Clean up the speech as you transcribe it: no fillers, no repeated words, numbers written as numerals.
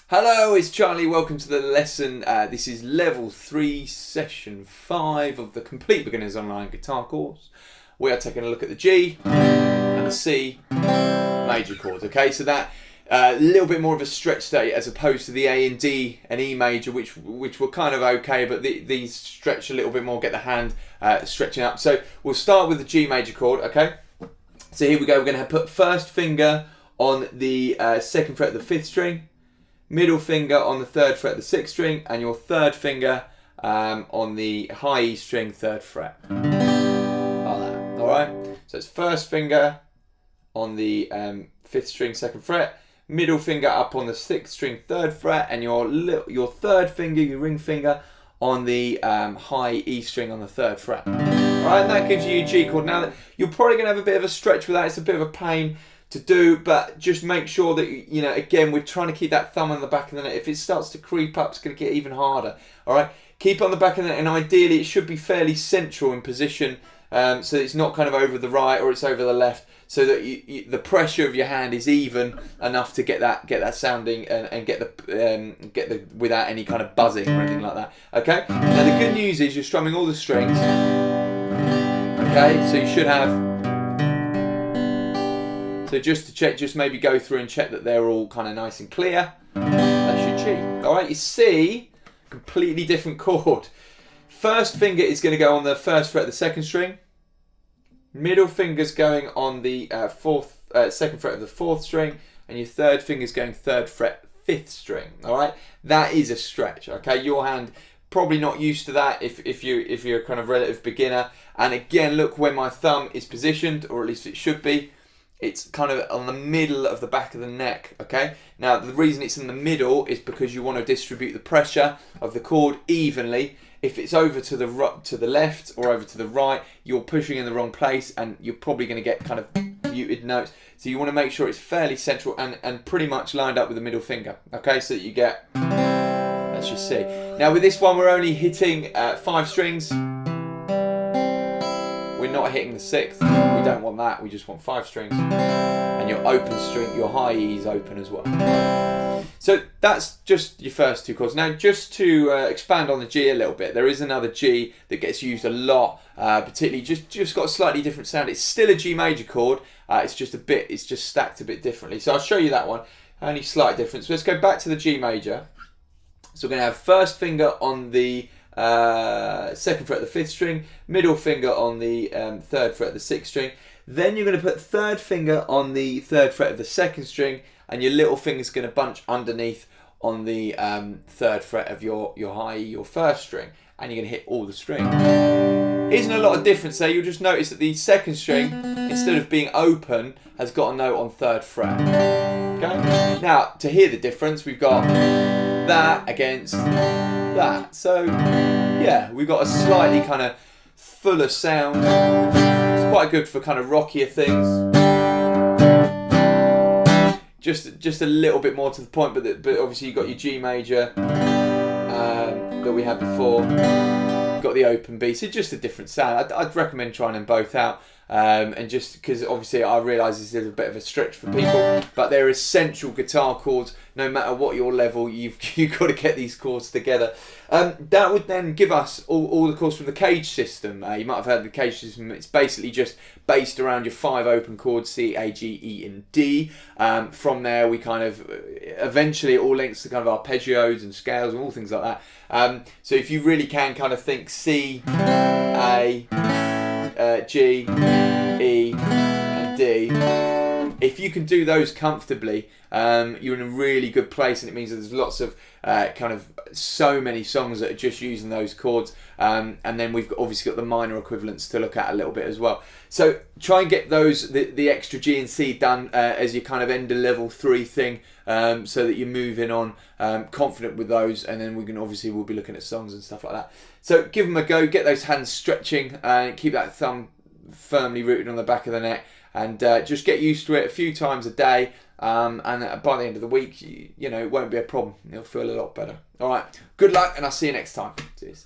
Hello, it's Charlie. Welcome to the lesson. This is level 3, session 5 of the Complete Beginners Online Guitar course. We are taking a look at the G and the C major chords. Okay, so that a little bit more of a stretch state as opposed to the A and D and E major, which were kind of okay, but these stretch a little bit more. Get the hand stretching up. So we'll start with the G major chord. Okay, so here we go. We're going to put first finger on the 2nd fret of the 5th string. Middle finger on the 3rd fret of the 6th string, and your 3rd finger on the high E string, 3rd fret. Like that. Alright? So it's first finger on the 5th string, 2nd fret, middle finger up on the 6th string, 3rd fret, and your 3rd finger, your ring finger, on the high E string on the 3rd fret. Alright, and that gives you your G chord. Now, you're probably going to have a bit of a stretch with that. It's a bit of a pain to do, but just make sure that, you know, again, we're trying to keep that thumb on the back of the neck. If it starts to creep up, it's going to get even harder. All right, keep it on the back of the neck, and ideally it should be fairly central in position, so that it's not kind of over the right or it's over the left, so that the pressure of your hand is even enough to get that sounding and get the without any kind of buzzing or anything like that. Okay. Now the good news is you're strumming all the strings. Okay, so you should have. So just to check, just maybe go through and check that they're all kind of nice and clear. That's your G. All right, you C, completely different chord. First finger is going to go on the 1st fret of the 2nd string. Middle finger's going on the 2nd fret of the 4th string, and your 3rd finger's going 3rd fret, 5th string. All right, that is a stretch. Okay, your hand probably not used to that if you're a kind of relative beginner. And again, look where my thumb is positioned, or at least it should be. It's kind of on the middle of the back of the neck, okay? Now, the reason it's in the middle is because you want to distribute the pressure of the chord evenly. If it's over to the left or over to the right, you're pushing in the wrong place and you're probably going to get kind of muted notes. So you want to make sure it's fairly central and pretty much lined up with the middle finger, okay? So that you get, let's just see. Now, with this one, we're only hitting 5 strings. We're not hitting the 6th. We don't want that. We just want 5 strings. And your open string, your high E is open as well. So that's just your first 2 chords. Now, just to expand on the G a little bit, there is another G that gets used a lot, particularly just got a slightly different sound. It's still a G major chord. It's just stacked a bit differently. So I'll show you that one. Only slight difference. So let's go back to the G major. So we're going to have first finger on the 2nd fret of the 5th string, middle finger on the 3rd fret of the 6th string. Then you're going to put 3rd finger on the 3rd fret of the 2nd string, and your little finger's going to bunch underneath on the 3rd fret of your high E, your 1st string, and you're going to hit all the strings. Isn't a lot of difference there. You'll just notice that the 2nd string, instead of being open, has got a note on 3rd fret. Okay. Now, to hear the difference, we've got that against that. So yeah, we've got a slightly kind of fuller sound. It's quite good for kind of rockier things. Just a little bit more to the point, but obviously you've got your G major that we had before. You've got the open B, so just a different sound. I'd recommend trying them both out. And just because obviously I realise this is a bit of a stretch for people, but they're essential guitar chords. No matter what your level, you've got to get these chords together. That would then give us all the chords from the Cage system. You might have heard of the Cage system. It's basically just based around your 5 open chords, C, A, G, E, and D. From there, we kind of eventually it all links to kind of arpeggios and scales and all things like that. So if you really can kind of think C, A, G, E, and D. If you can do those comfortably, you're in a really good place, and it means that there's lots of so many songs that are just using those chords, and then we've obviously got the minor equivalents to look at a little bit as well. So try and get those the extra G and C done as your kind of end of level 3 thing, so that you're moving on confident with those, and then we'll be looking at songs and stuff like that. So give them a go, get those hands stretching, and keep that thumb firmly rooted on the back of the neck, and just get used to it a few times a day, and by the end of the week, you know, it won't be a problem. You'll feel a lot better. All right, good luck, and I'll see you next time. Cheers.